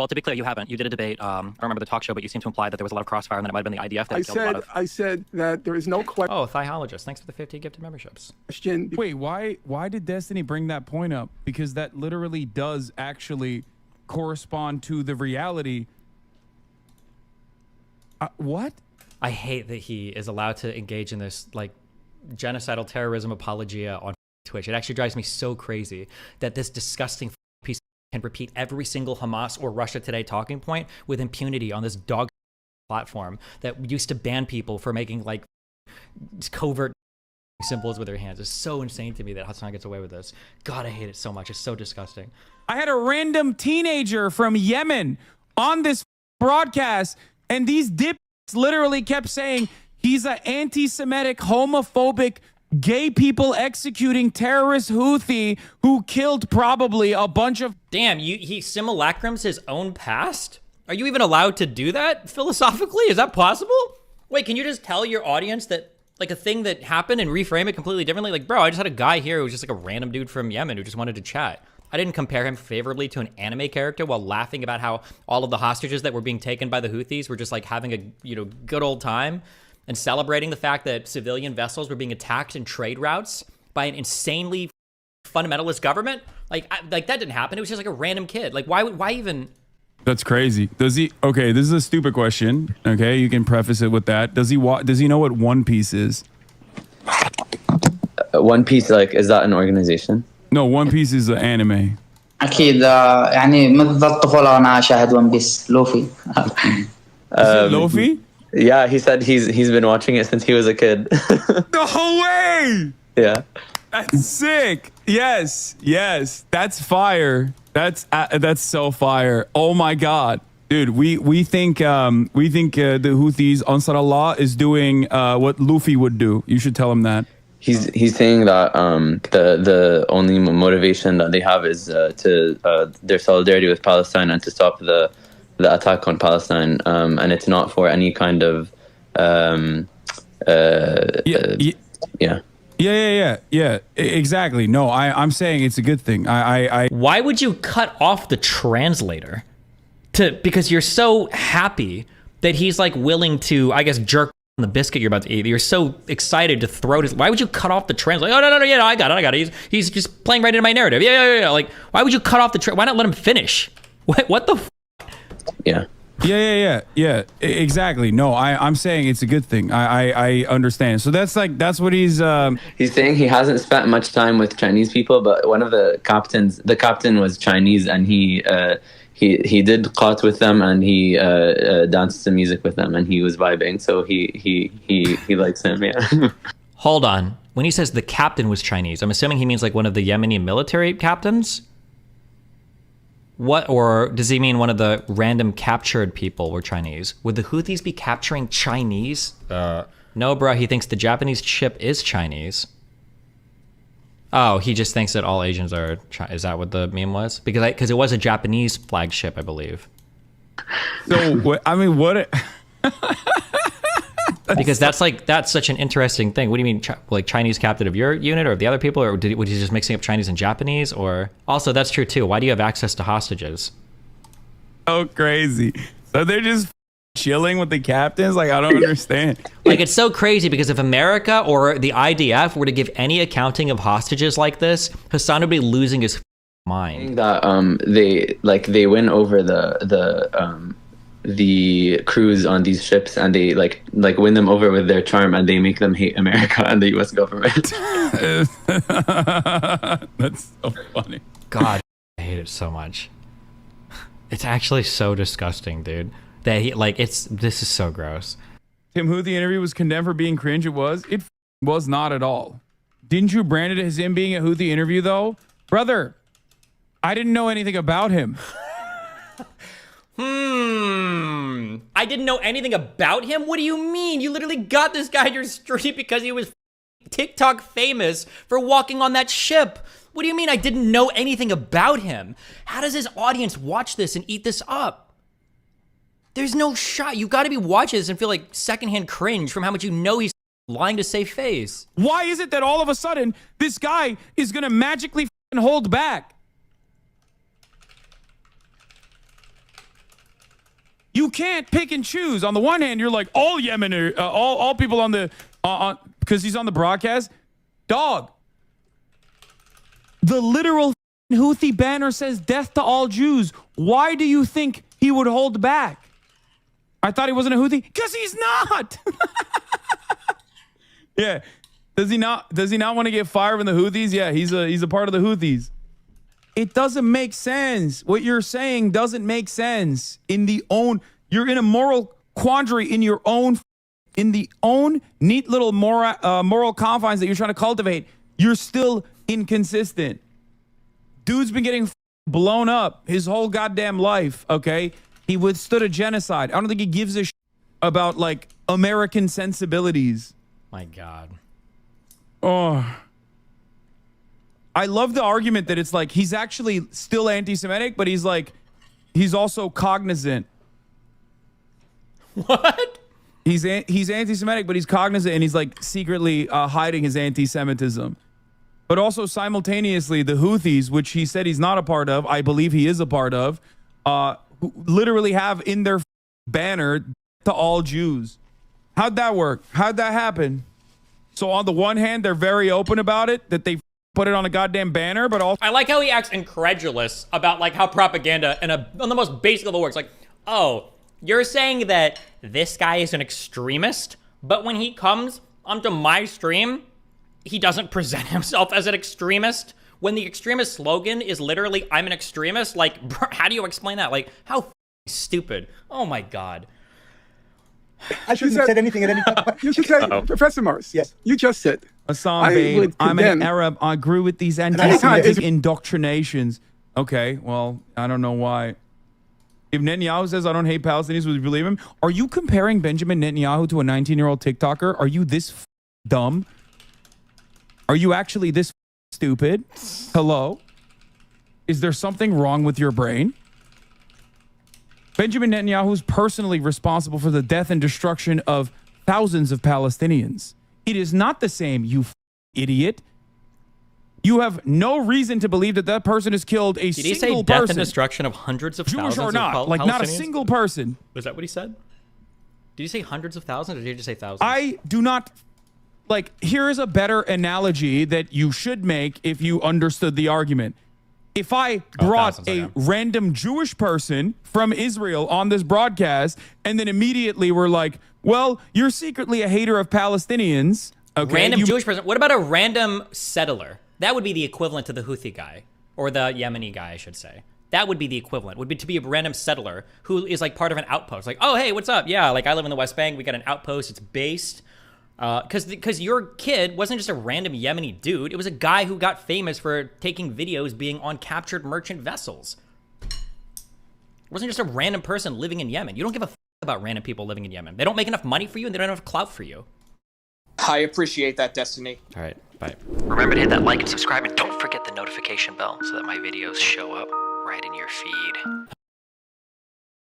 Well, to be clear, you haven't. You did a debate. I don't remember the talk show, but you seem to imply that there was a lot of crossfire, and then it might have been the IDF that killed a lot of. I said that there is no Oh, Thighologist. Thanks for the 50 gifted memberships. question. Wait, why did Destiny bring that point up? Because that literally does actually correspond to the reality. What? I hate that he is allowed to engage in this like genocidal terrorism apologia on Twitch. It actually drives me so crazy that this disgusting piece can repeat every single Hamas or Russia Today talking point with impunity on this dog platform that used to ban people for making like covert symbols with their hands. It's so insane to me that Hasan gets away with this. God, I hate it so much. It's so disgusting. I had a random teenager from Yemen on this broadcast, and these dips literally kept saying he's an anti-Semitic, homophobic, gay people executing terrorist Houthi who killed probably a bunch of... Damn, he simulacrums his own past? Are you even allowed to do that philosophically? Is that possible? Wait, can you just tell your audience that like a thing that happened and reframe it completely differently? Like, bro, I just had a guy here who was just like a random dude from Yemen who just wanted to chat. I didn't compare him favorably to an anime character while laughing about how all of the hostages that were being taken by the Houthis were just like having a, good old time and celebrating the fact that civilian vessels were being attacked in trade routes by an insanely fundamentalist government. Like that didn't happen. It was just like a random kid. Like why even? That's crazy. Does he? Okay, this is a stupid question. Okay, you can preface it with that. Does he know what One Piece is? One Piece, like, is that an organization? No, One Piece is an anime. أكيد يعني منذ الطفولة وأنا أشاهد ون بيس لوفي. Luffy? Yeah, he said he's been watching it since he was a kid. No way! Yeah. That's sick. Yes. That's fire. That's so fire. Oh my god, dude. We think the Houthis, Ansar Allah, is doing what Luffy would do. You should tell him that. He's saying that the only motivation that they have is to their solidarity with Palestine and to stop the attack on Palestine, and it's not for any kind of Yeah, exactly. No, I'm saying it's a good thing. Why would you cut off the translator because you're so happy that he's like willing to, I guess, jerk the biscuit you're about to eat? You're so excited to throw it. Why would you cut off the translator? Oh, no, yeah, no, I got it. He's just playing right into my narrative. Yeah. Like, why would you cut off the why not let him finish? What the Yeah. Yeah. Exactly. No, I'm saying it's a good thing. I understand. So that's what he's saying. He hasn't spent much time with Chinese people, but one of the captain was Chinese, and he did qat with them, and he danced to music with them, and he was vibing. So he likes him. Yeah. Hold on. When he says the captain was Chinese, I'm assuming he means like one of the Yemeni military captains. What, or does he mean one of the random captured people were Chinese? Would the Houthis be capturing Chinese? No, bro. He thinks the Japanese ship is Chinese. Oh, he just thinks that all Asians are. Is that what the meme was? Because it was a Japanese flagship, I believe. So I mean, what? Because that's such an interesting thing. What do you mean, like Chinese captain of your unit or of the other people, or was he just mixing up Chinese and Japanese? Or also, that's true too. Why do you have access to hostages? Oh, crazy! So they're just chilling with the captains. Like, I don't understand. Like, it's so crazy because if America or the IDF were to give any accounting of hostages like this, Hasan would be losing his mind. That they win over the crews on these ships, and they like win them over with their charm, and they make them hate America and the U.S. government. That's so funny. God, I hate it so much. It's actually so disgusting, dude. That this is so gross. Tim Houthi interview was condemned for being cringe. It was not at all. Didn't you brand it as him being a Houthi interview though, brother? I didn't know anything about him. I didn't know anything about him? What do you mean? You literally got this guy in your street because he was TikTok famous for walking on that ship. What do you mean I didn't know anything about him? How does his audience watch this and eat this up? There's no shot. You got to be watching this and feel like secondhand cringe from how much you know he's lying to save face. Why is it that all of a sudden this guy is going to magically hold back? You can't pick and choose. On the one hand, you're like, all Yemen are, all people on the, because he's on the broadcast. Dog. The literal Houthi banner says death to all Jews. Why do you think he would hold back? I thought he wasn't a Houthi. Because he's not. Yeah. Does he not want to get fired from the Houthis? Yeah, he's a part of the Houthis. It doesn't make sense. What you're saying doesn't make sense. You're in a moral quandary in your own, in the own neat little moral confines that you're trying to cultivate. You're still inconsistent. Dude's been getting blown up his whole goddamn life, okay? He withstood a genocide. I don't think he gives a about, like, American sensibilities. My God. Oh. I love the argument that it's like he's actually still anti-Semitic, but he's also cognizant. What? He's anti-Semitic, but he's cognizant, and he's like secretly hiding his anti-Semitism. But also simultaneously, the Houthis, which he said he's not a part of, I believe he is a part of, who literally have in their banner to all Jews. How'd that work? How'd that happen? So on the one hand, they're very open about it, that they put it on a goddamn banner, but also... I like how he acts incredulous about like how propaganda on the most basic level works. Like, oh, you're saying that this guy is an extremist, but when he comes onto my stream, he doesn't present himself as an extremist? When the extremist slogan is literally, I'm an extremist? Like, bro, how do you explain that? Like, how stupid. Oh my God. I shouldn't have said anything at any time. You should say, Professor Morris. Yes. You just said. Hasan, babe, I'm an Arab. I grew with these anti-Semitic indoctrinations. Okay, well, I don't know why. If Netanyahu says I don't hate Palestinians, would you believe him? Are you comparing Benjamin Netanyahu to a 19-year-old TikToker? Are you this dumb? Are you actually this stupid? Hello? Is there something wrong with your brain? Benjamin Netanyahu is personally responsible for the death and destruction of thousands of Palestinians. It is not the same, you idiot. You have no reason to believe that that person has killed a single person. Did he say death and destruction of hundreds of thousands Jewish or not, like not a single person. Was that what he said? Did he say hundreds of thousands or did he just say thousands? I do not... Like, here is a better analogy that you should make if you understood the argument. If I brought a random Jewish person from Israel on this broadcast and then immediately we're like, well, you're secretly a hater of Palestinians. Okay, random Jewish person. What about a random settler? That would be the equivalent to the Houthi guy, or the Yemeni guy, I should say. That would be the equivalent, would be to be a random settler who is like part of an outpost. Like, oh, hey, what's up? Yeah, like I live in the West Bank. We got an outpost. It's based. Because your kid wasn't just a random Yemeni dude. It was a guy who got famous for taking videos being on captured merchant vessels. It wasn't just a random person living in Yemen. You don't give a about random people living in Yemen. They don't make enough money for you and they don't have enough clout for you. I appreciate that, Destiny. All right, bye. Remember to hit that like and subscribe, and don't forget the notification bell so that my videos show up right in your feed.